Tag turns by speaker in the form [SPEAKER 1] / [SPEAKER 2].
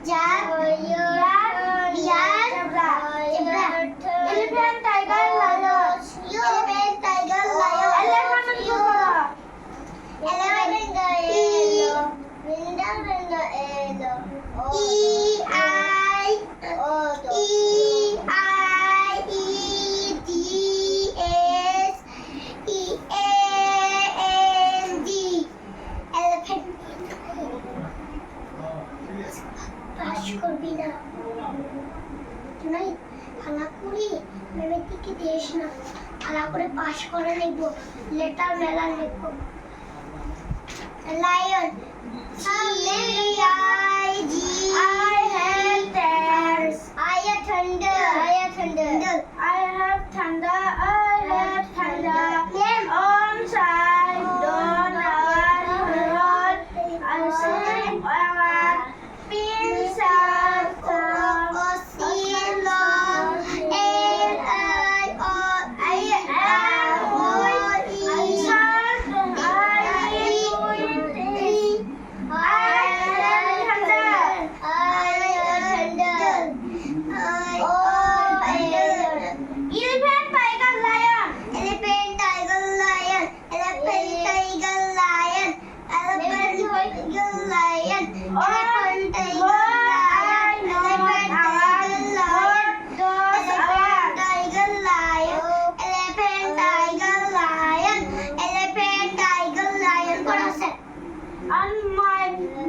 [SPEAKER 1] Elephant, tiger, lion. Elephant, tiger, lion. Elephant ko pala. Elephant, পাশ করবি না নাই ভালো করে মেমের দিকে দিস না ভালো করে পাশ করে নেব লেটার মেলা নেব lion I have tears. I have thunder. I have thunder. I have thunder. I have thunder. On side, don't road. I say, Pinsal, Osilo, on my